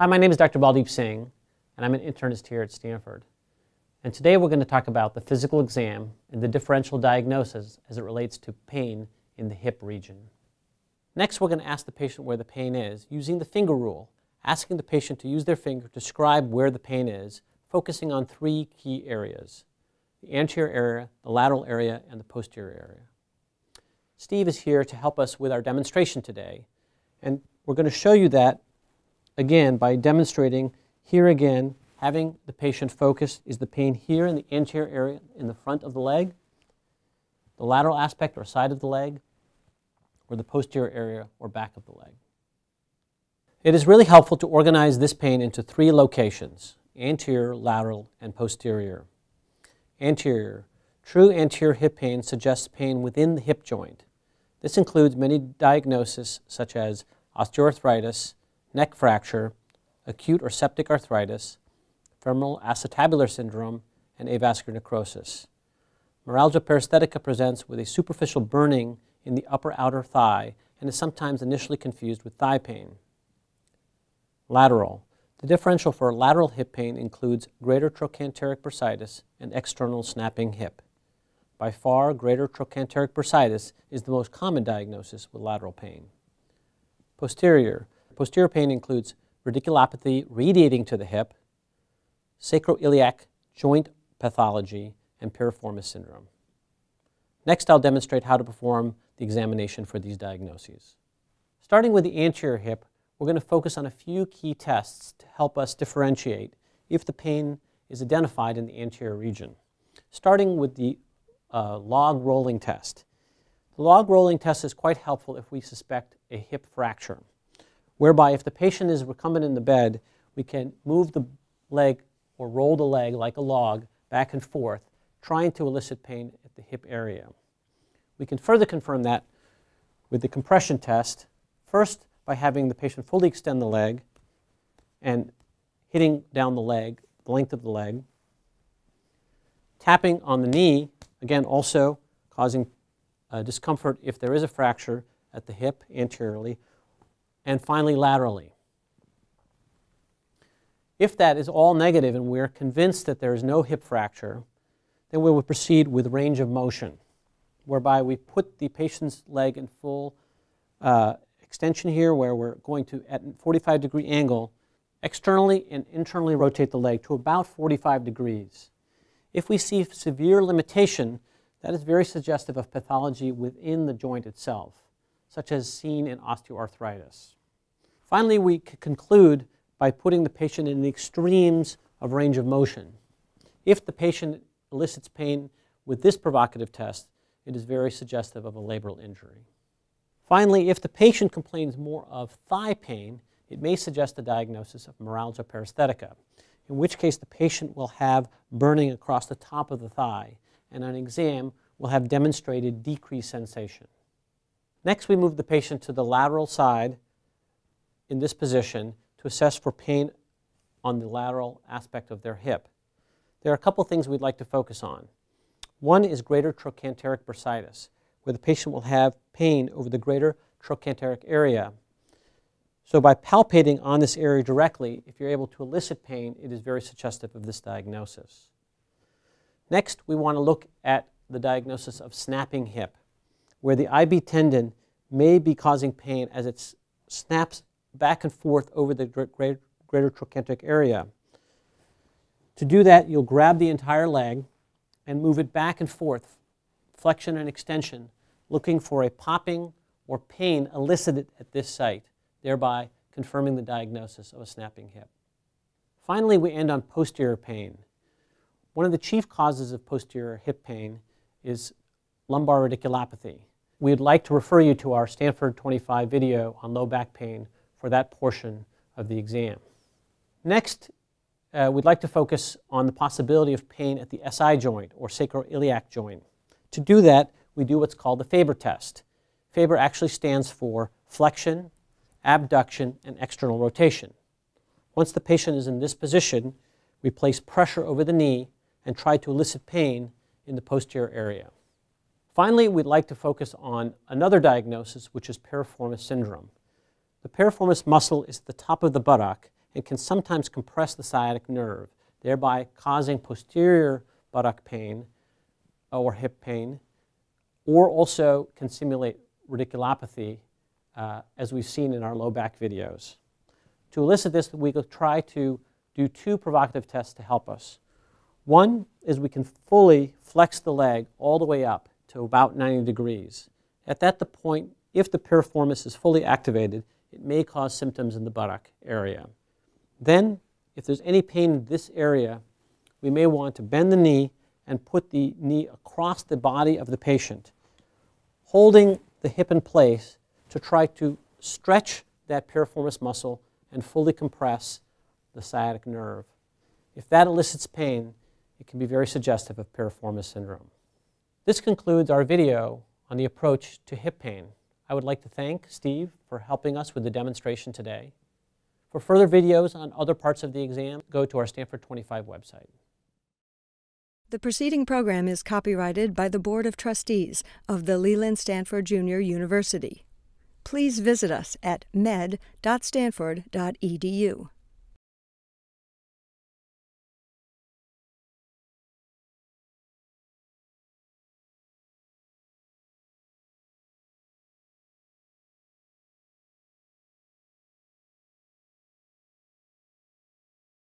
Hi, my name is Dr. Baldeep Singh, and I'm an internist here at Stanford. And today we're going to talk about the physical exam and the differential diagnosis as it relates to pain in the hip region. Next, we're going to ask the patient where the pain is using the finger rule, asking the patient to use their finger to describe where the pain is, focusing on three key areas: the anterior area, the lateral area, and the posterior area. Steve is here to help us with our demonstration today, and we're going to show you that again by demonstrating here again, having the patient focus. Is the pain here in the anterior area in the front of the leg, the lateral aspect or side of the leg, or the posterior area or back of the leg? It is really helpful to organize this pain into three locations: anterior, lateral, and posterior. Anterior. True anterior hip pain suggests pain within the hip joint. This includes many diagnoses such as osteoarthritis, neck fracture, acute or septic arthritis, femoral acetabular syndrome, and avascular necrosis. Meralgia paresthetica presents with a superficial burning in the upper outer thigh and is sometimes initially confused with thigh pain. Lateral. The differential for lateral hip pain includes greater trochanteric bursitis and external snapping hip. By far, greater trochanteric bursitis is the most common diagnosis with lateral pain. Posterior. Posterior pain includes radiculopathy radiating to the hip, sacroiliac joint pathology, and piriformis syndrome. Next, I'll demonstrate how to perform the examination for these diagnoses. Starting with the anterior hip, we're going to focus on a few key tests to help us differentiate if the pain is identified in the anterior region. Starting with the log rolling test. The log rolling test is quite helpful if we suspect a hip fracture, whereby if the patient is recumbent in the bed, we can move the leg or roll the leg like a log back and forth, trying to elicit pain at the hip area. We can further confirm that with the compression test, first by having the patient fully extend the leg and hitting down the leg, the length of the leg, tapping on the knee, again also causing discomfort if there is a fracture at the hip anteriorly, and finally laterally. If that is all negative and we're convinced that there is no hip fracture, then we will proceed with range of motion, whereby we put the patient's leg in full extension here, where we're going to, at a 45-degree angle, externally and internally rotate the leg to about 45 degrees. If we see severe limitation, that is very suggestive of pathology within the joint itself, such as seen in osteoarthritis. Finally, we conclude by putting the patient in the extremes of range of motion. If the patient elicits pain with this provocative test, it is very suggestive of a labral injury. Finally, if the patient complains more of thigh pain, it may suggest a diagnosis of meralgia paresthetica, in which case the patient will have burning across the top of the thigh, and on exam will have demonstrated decreased sensation. Next, we move the patient to the lateral side in this position to assess for pain on the lateral aspect of their hip. There are a couple things we'd like to focus on. One is greater trochanteric bursitis, where the patient will have pain over the greater trochanteric area. So by palpating on this area directly, if you're able to elicit pain, it is very suggestive of this diagnosis. Next, we want to look at the diagnosis of snapping hip, where the IB tendon may be causing pain as it snaps back and forth over the greater trochanteric area. To do that, you'll grab the entire leg and move it back and forth, flexion and extension, looking for a popping or pain elicited at this site, thereby confirming the diagnosis of a snapping hip. Finally, we end on posterior pain. One of the chief causes of posterior hip pain is lumbar radiculopathy. We'd like to refer you to our Stanford 25 video on low back pain for that portion of the exam. Next, we'd like to focus on the possibility of pain at the SI joint or sacroiliac joint. To do that, we do what's called the Faber Test. Faber actually stands for flexion, abduction, and external rotation. Once the patient is in this position, we place pressure over the knee and try to elicit pain in the posterior area. Finally, we'd like to focus on another diagnosis, which is piriformis syndrome. The piriformis muscle is at the top of the buttock, and can sometimes compress the sciatic nerve, thereby causing posterior buttock pain or hip pain, or also can simulate radiculopathy, as we've seen in our low back videos. To elicit this, we will try to do two provocative tests to help us. One is we can fully flex the leg all the way up to about 90 degrees. At that point, if the piriformis is fully activated, it may cause symptoms in the buttock area. Then, if there's any pain in this area, we may want to bend the knee and put the knee across the body of the patient, holding the hip in place to try to stretch that piriformis muscle and fully compress the sciatic nerve. If that elicits pain, it can be very suggestive of piriformis syndrome. This concludes our video on the approach to hip pain. I would like to thank Steve for helping us with the demonstration today. For further videos on other parts of the exam, go to our Stanford 25 website. The preceding program is copyrighted by the Board of Trustees of the Leland Stanford Junior University. Please visit us at med.stanford.edu.